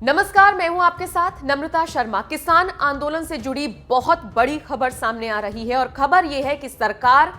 नमस्कार, मैं हूं आपके साथ नम्रता शर्मा। किसान आंदोलन से जुड़ी बहुत बड़ी खबर सामने आ रही है और खबर यह है कि सरकार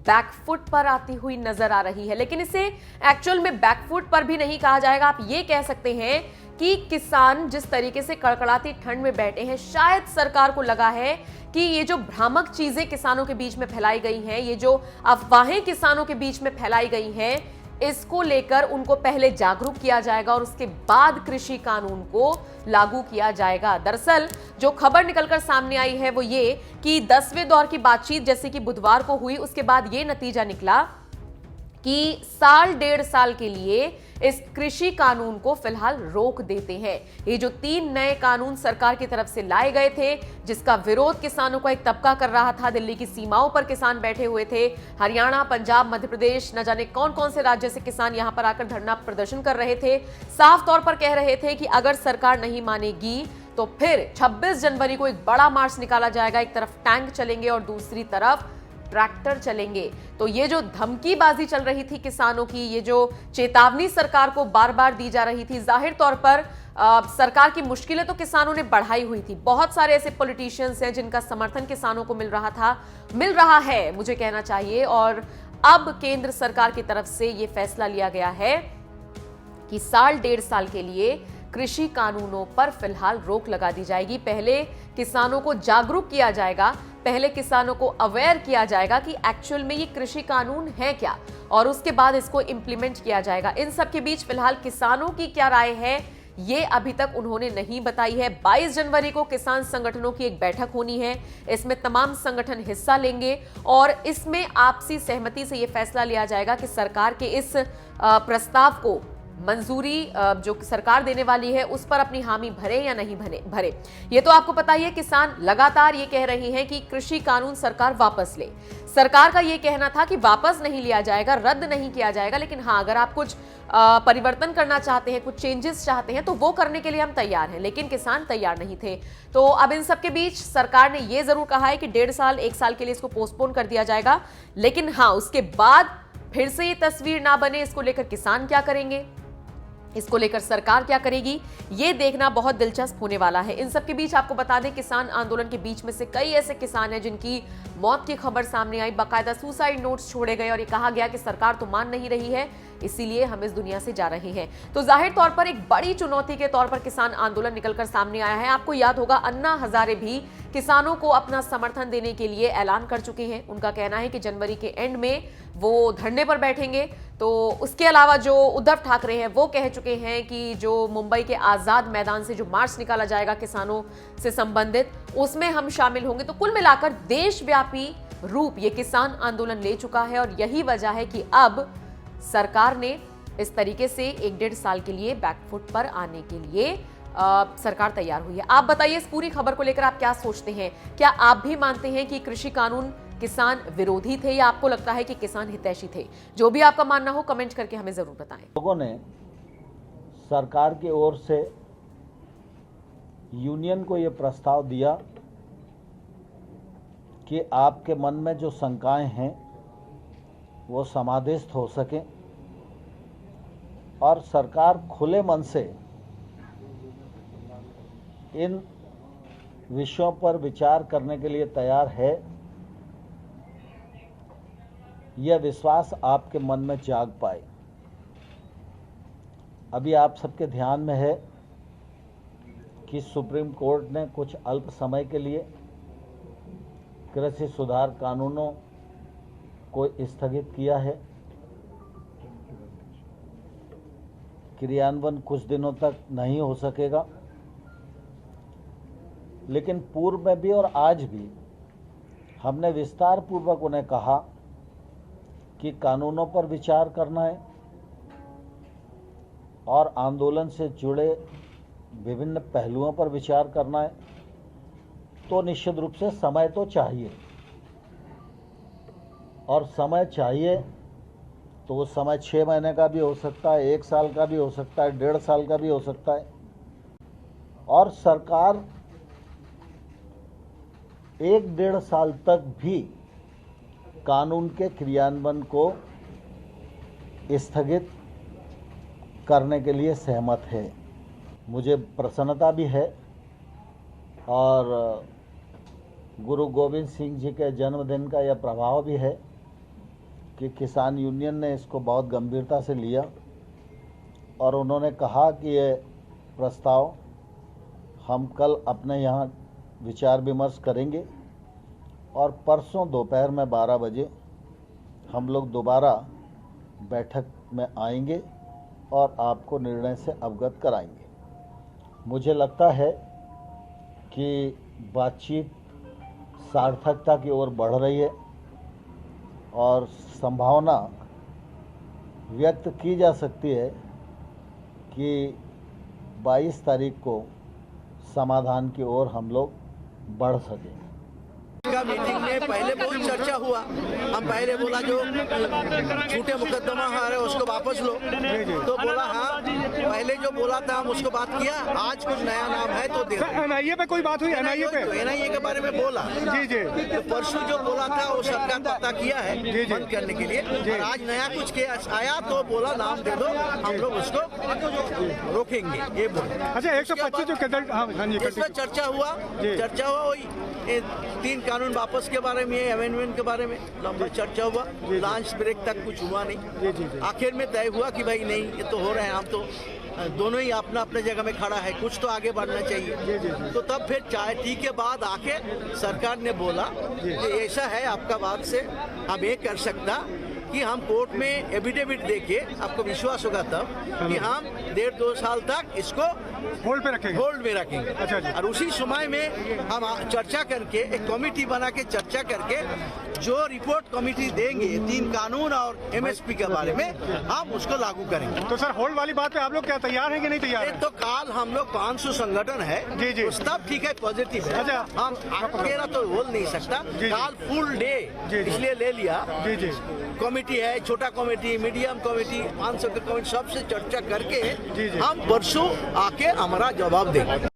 बैकफुट पर आती हुई नजर आ रही है। लेकिन इसे एक्चुअल में बैकफुट पर भी नहीं कहा जाएगा। आप ये कह सकते हैं कि किसान जिस तरीके से कड़कड़ाती ठंड में बैठे हैं, शायद सरकार को लगा है कि ये जो भ्रामक चीजें किसानों के बीच में फैलाई गई हैं, ये जो अफवाहें किसानों के बीच में फैलाई गई हैं, इसको लेकर उनको पहले जागरूक किया जाएगा और उसके बाद कृषि कानून को लागू किया जाएगा। दरअसल जो खबर निकलकर सामने आई है वो ये कि 10वें दौर की बातचीत जैसे कि बुधवार को हुई, उसके बाद ये नतीजा निकला कि साल डेढ़ साल के लिए इस कृषि कानून को फिलहाल रोक देते हैं। ये जो 3 नए कानून सरकार की तरफ से लाए गए थे, जिसका विरोध किसानों का एक तबका कर रहा था, दिल्ली की सीमाओं पर किसान बैठे हुए थे, हरियाणा, पंजाब, मध्य प्रदेश, न जाने कौन कौन से राज्य से किसान यहां पर आकर धरना प्रदर्शन कर रहे थे। साफ तौर पर कह रहे थे कि अगर सरकार नहीं मानेगी तो फिर 26 जनवरी को एक बड़ा मार्च निकाला जाएगा। एक तरफ टैंक चलेंगे और दूसरी तरफ ट्रैक्टर चलेंगे। तो ये जो धमकीबाजी चल रही थी किसानों की, ये जो चेतावनी सरकार को बार बार दी जा रही थी, जाहिर तौर पर सरकार की मुश्किलें तो किसानों ने बढ़ाई हुई थी। बहुत सारे ऐसे पॉलिटिशियंस हैं जिनका समर्थन किसानों को मिल रहा है मुझे कहना चाहिए। और अब केंद्र सरकार की तरफ से ये फैसला लिया गया है कि साल डेढ़ साल के लिए कृषि कानूनों पर फिलहाल रोक लगा दी जाएगी। पहले किसानों को जागरूक किया जाएगा, पहले किसानों को अवेयर किया जाएगा कि एक्चुअल में ये कृषि कानून है क्या, और उसके बाद इसको इंप्लीमेंट किया जाएगा। इन सब के बीच फिलहाल किसानों की क्या राय है ये अभी तक उन्होंने नहीं बताई है। 22 जनवरी को किसान संगठनों की एक बैठक होनी है, इसमें तमाम संगठन हिस्सा लेंगे और इसमें आपसी सहमति से यह फैसला लिया जाएगा कि सरकार के इस प्रस्ताव को मंजूरी जो सरकार देने वाली है उस पर अपनी हामी भरे या नहीं भरे। ये तो आपको पता ही है, किसान लगातार ये कह रहे हैं कि कृषि कानून सरकार वापस ले। सरकार का ये कहना था कि वापस नहीं लिया जाएगा, रद्द नहीं किया जाएगा, लेकिन हाँ, अगर आप कुछ परिवर्तन करना चाहते हैं, कुछ चेंजेस चाहते हैं तो वो करने के लिए हम तैयार हैं। लेकिन किसान तैयार नहीं थे। तो अब इन सब के बीच सरकार ने ये जरूर कहा है कि 1.5 साल 1 साल के लिए इसको पोस्टपोन कर दिया जाएगा। लेकिन हाँ, उसके बाद फिर से ये तस्वीर ना बने, इसको लेकर किसान क्या करेंगे, इसको लेकर सरकार क्या करेगी, ये देखना बहुत दिलचस्प होने वाला है। इन सब के बीच आपको बता दें, किसान आंदोलन के बीच में से कई ऐसे किसान हैं जिनकी मौत की खबर सामने आई, बाकायदा सुसाइड नोट्स छोड़े गए और ये कहा गया कि सरकार तो मान नहीं रही है, इसीलिए हम इस दुनिया से जा रहे हैं। तो जाहिर तौर पर एक बड़ी चुनौती के तौर पर किसान आंदोलन निकलकर सामने आया है। आपको याद होगा, अन्ना हजारे भी किसानों को अपना समर्थन देने के लिए ऐलान कर चुके हैं। उनका कहना है कि जनवरी के एंड में वो धरने पर बैठेंगे। तो उसके अलावा जो उद्धव ठाकरे हैं वो कह चुके हैं कि जो मुंबई के आजाद मैदान से जो मार्च निकाला जाएगा किसानों से संबंधित, उसमें हम शामिल होंगे। तो कुल मिलाकर देशव्यापी रूप ये किसान आंदोलन ले चुका है और यही वजह है कि अब सरकार ने इस तरीके से 1.5 साल के लिए बैकफुट पर आने के लिए सरकार तैयार हुई है। आप बताइए, इस पूरी खबर को लेकर आप क्या सोचते हैं? क्या आप भी मानते हैं कि कृषि कानून किसान विरोधी थे या आपको लगता है कि किसान हितैषी थे? जो भी आपका मानना हो कमेंट करके हमें जरूर बताएं। लोगों ने सरकार की ओर से यूनियन को यह प्रस्ताव दिया कि आपके मन में जो शंकाएं हैं वो समाधिस्थ हो सके और सरकार खुले मन से इन विषयों पर विचार करने के लिए तैयार है। यह विश्वास आपके मन में जाग पाए। अभी आप सबके ध्यान में है कि सुप्रीम कोर्ट ने कुछ अल्प समय के लिए कृषि सुधार कानूनों को स्थगित किया है। क्रियान्वयन कुछ दिनों तक नहीं हो सकेगा, लेकिन पूर्व में भी और आज भी हमने विस्तार पूर्वक उन्हें कहा कि कानूनों पर विचार करना है और आंदोलन से जुड़े विभिन्न पहलुओं पर विचार करना है। तो निश्चित रूप से समय तो चाहिए, और समय चाहिए तो वो समय 6 महीने का भी हो सकता है, 1 साल का भी हो सकता है, 1.5 साल का भी हो सकता है। और सरकार 1-1.5 साल तक भी कानून के क्रियान्वयन को स्थगित करने के लिए सहमत है। मुझे प्रसन्नता भी है और गुरु गोविंद सिंह जी के जन्मदिन का यह प्रभाव भी है कि किसान यूनियन ने इसको बहुत गंभीरता से लिया और उन्होंने कहा कि ये प्रस्ताव हम कल अपने यहाँ विचार विमर्श करेंगे और परसों दोपहर में 12 बजे हम लोग दोबारा बैठक में आएंगे और आपको निर्णय से अवगत कराएंगे। मुझे लगता है कि बातचीत सार्थकता की ओर बढ़ रही है और संभावना व्यक्त की जा सकती है कि 22 तारीख को समाधान की ओर हम लोग बढ़ सकें। का मीटिंग में पहले बहुत चर्चा हुआ। हम पहले बोला जो झूठे मुकदमा है उसको वापस लो, तो बोला हाँ पहले जो बोला था हम उसको बात किया, आज कुछ नया नाम है तो दे। एनआईए पे कोई बात हुई? एनआईए पे एनआईए के बारे में बोला जी जी, तो परसों जो बोला था वो सरकार पता किया है बंद करने के लिए, और आज नया कुछ आया तो बोला नाम दे दो, हम लोग उसको रोकेंगे ये बोले। अच्छा 125 जो इसमें चर्चा हुआ वही 3 कानून वापस के बारे में, अमेंडमेंट के बारे में लंबा चर्चा हुआ, लंच ब्रेक तक कुछ हुआ नहीं। आखिर में तय हुआ कि भाई नहीं ये तो हो रहे हैं, हम तो दोनों ही अपना अपने जगह में खड़ा है, कुछ तो आगे बढ़ना चाहिए। तो तब फिर चाय टी के बाद आके सरकार ने बोला कि ऐसा है आपका बात से हम ये कर सकता कि हम कोर्ट में एफिडेविट देके आपको विश्वास होगा तब कि हम 1.5-2 साल तक इसको होल्ड में रखेंगे। अच्छा। और उसी समय में हम चर्चा करके एक कमेटी बना के चर्चा करके जो रिपोर्ट कमेटी देंगे 3 कानून और एमएसपी के बारे में हम उसको लागू करेंगे। तो सर होल्ड वाली बात पे आप लोग क्या तैयार हैं कि नहीं तैयार हैं? तो काल हम लोग 500 संगठन है जी। तो सब ठीक है, पॉजिटिव है। अच्छा। हम अकेला तो बोल नहीं सकता, काल फुल डे इसलिए ले लिया। जी कमेटी है, छोटा कमेटी, मीडियम कमेटी, 500 का कमेटी, सबसे चर्चा करके हम परसों आके हमारा जवाब देंगे।